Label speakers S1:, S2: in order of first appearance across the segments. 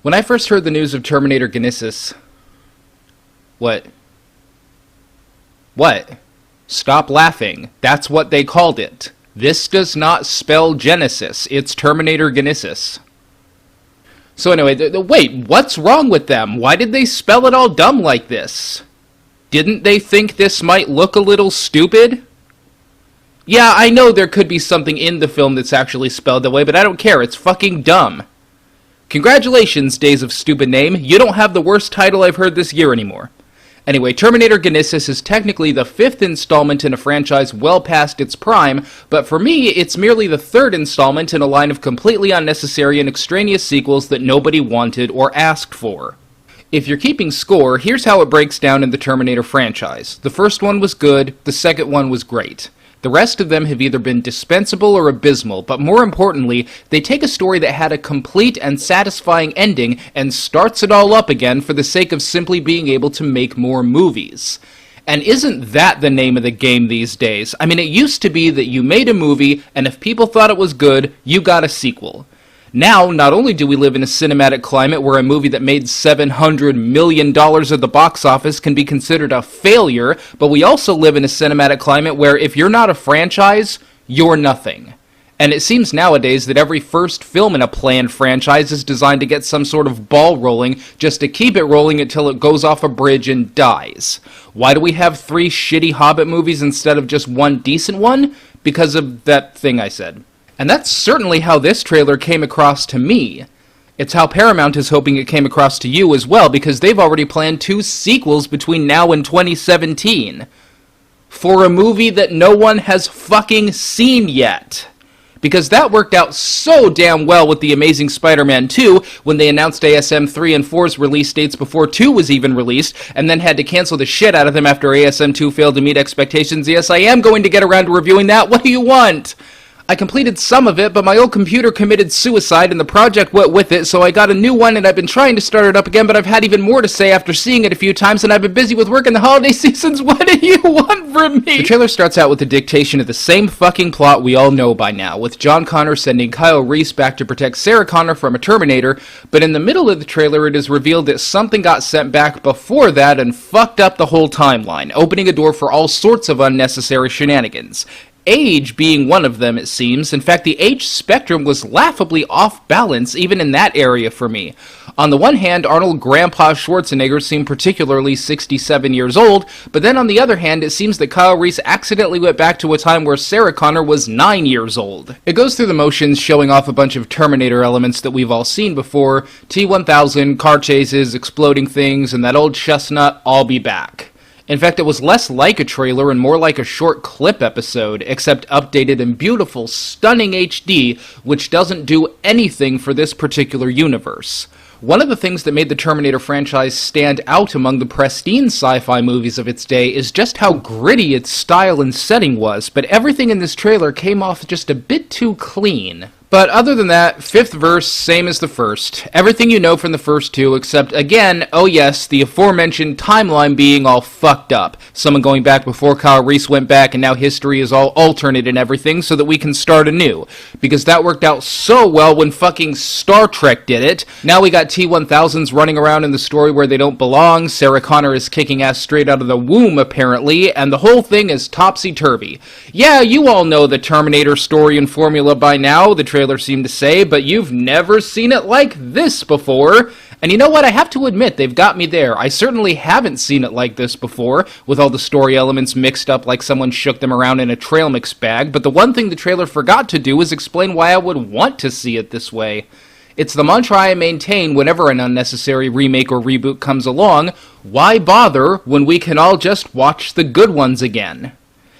S1: When I first heard the news of Terminator Genisys... What? What? Stop laughing. That's what they called it. This does not spell Genisys. It's Terminator Genisys. So anyway, wait, what's wrong with them? Why did they spell it all dumb like this? Didn't they think this might look a little stupid? Yeah, I know there could be something in the film that's actually spelled that way, but I don't care. It's fucking dumb. Congratulations, Days of Stupid Name. You don't have the worst title I've heard this year anymore. Anyway, Terminator Genisys is technically the 5th installment in a franchise well past its prime, but for me, it's merely the 3rd installment in a line of completely unnecessary and extraneous sequels that nobody wanted or asked for. If you're keeping score, here's how it breaks down in the Terminator franchise. The first one was good, the second one was great. The rest of them have either been dispensable or abysmal, but more importantly, they take a story that had a complete and satisfying ending and starts it all up again for the sake of simply being able to make more movies. And isn't that the name of the game these days? I mean, it used to be that you made a movie, and if people thought it was good, you got a sequel. Now, not only do we live in a cinematic climate where a movie that made $700 million at the box office can be considered a failure, but we also live in a cinematic climate where if you're not a franchise, you're nothing. And it seems nowadays that every first film in a planned franchise is designed to get some sort of ball rolling, just to keep it rolling until it goes off a bridge and dies. Why do we have 3 shitty Hobbit movies instead of just one decent one? Because of that thing I said. And that's certainly how this trailer came across to me. It's how Paramount is hoping it came across to you as well, because they've already planned 2 sequels between now and 2017. For a movie that no one has fucking seen yet. Because that worked out so damn well with The Amazing Spider-Man 2, when they announced ASM 3 and 4's release dates before 2 was even released, and then had to cancel the shit out of them after ASM 2 failed to meet expectations. Yes, I am going to get around to reviewing that. What do you want? I completed some of it, but my old computer committed suicide and the project went with it, so I got a new one and I've been trying to start it up again, but I've had even more to say after seeing it a few times, and I've been busy with work in the holiday seasons. What do you want from me? The trailer starts out with the dictation of the same fucking plot we all know by now, with John Connor sending Kyle Reese back to protect Sarah Connor from a Terminator, but in the middle of the trailer it is revealed that something got sent back before that and fucked up the whole timeline, opening a door for all sorts of unnecessary shenanigans. Age being one of them, it seems. In fact, the age spectrum was laughably off balance even in that area for me. On the one hand, Arnold Grandpa Schwarzenegger seemed particularly 67 years old, but then on the other hand, it seems that Kyle Reese accidentally went back to a time where Sarah Connor was 9 years old. It goes through the motions, showing off a bunch of Terminator elements that we've all seen before: T-1000, car chases, exploding things, and that old chestnut, I'll be back. In fact, it was less like a trailer and more like a short clip episode, except updated in beautiful, stunning HD, which doesn't do anything for this particular universe. One of the things that made the Terminator franchise stand out among the pristine sci-fi movies of its day is just how gritty its style and setting was, but everything in this trailer came off just a bit too clean. But other than that, 5th verse, same as the first. Everything you know from the first 2, except, again, oh yes, the aforementioned timeline being all fucked up. Someone going back before Kyle Reese went back, and now history is all alternate and everything, so that we can start anew. Because that worked out so well when fucking Star Trek did it. Now we got T-1000s running around in the story where they don't belong, Sarah Connor is kicking ass straight out of the womb, apparently, and the whole thing is topsy-turvy. Yeah, you all know the Terminator story and formula by now, the trailer seemed to say, but you've never seen it like this before. And you know what? I have to admit, they've got me there. I certainly haven't seen it like this before, with all the story elements mixed up like someone shook them around in a trail mix bag, but the one thing the trailer forgot to do is explain why I would want to see it this way. It's the mantra I maintain whenever an unnecessary remake or reboot comes along: why bother when we can all just watch the good ones again?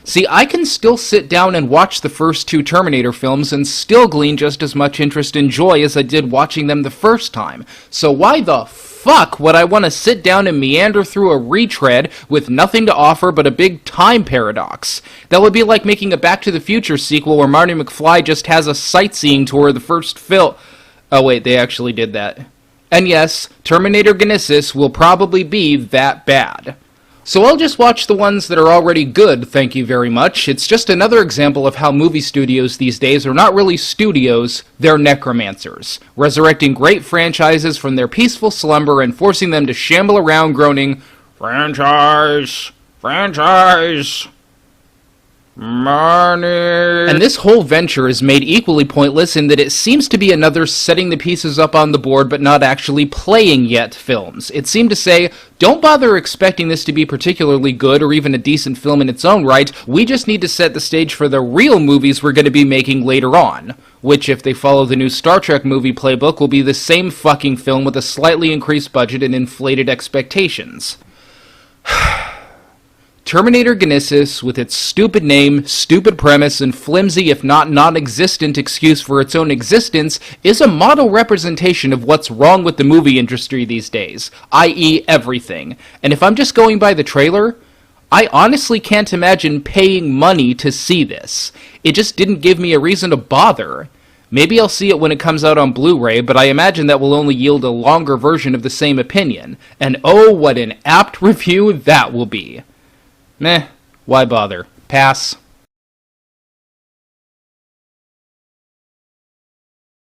S1: See, I can still sit down and watch the first 2 Terminator films and still glean just as much interest and joy as I did watching them the first time. So why the fuck would I want to sit down and meander through a retread with nothing to offer but a big time paradox? That would be like making a Back to the Future sequel where Marty McFly just has a sightseeing tour of the first film. Oh wait, they actually did that. And yes, Terminator Genisys will probably be that bad. So I'll just watch the ones that are already good, thank you very much. It's just another example of how movie studios these days are not really studios, they're necromancers, resurrecting great franchises from their peaceful slumber and forcing them to shamble around groaning, "Franchise! Franchise! Money!" And this whole venture is made equally pointless in that it seems to be another setting the pieces up on the board but not actually playing yet films. It seemed to say, don't bother expecting this to be particularly good or even a decent film in its own right, we just need to set the stage for the real movies we're going to be making later on. Which, if they follow the new Star Trek movie playbook, will be the same fucking film with a slightly increased budget and inflated expectations. Terminator Genisys, with its stupid name, stupid premise, and flimsy if not non-existent excuse for its own existence, is a model representation of what's wrong with the movie industry these days, i.e. everything. And if I'm just going by the trailer, I honestly can't imagine paying money to see this. It just didn't give me a reason to bother. Maybe I'll see it when it comes out on Blu-ray, but I imagine that will only yield a longer version of the same opinion. And oh, what an apt review that will be. Meh, why bother? Pass.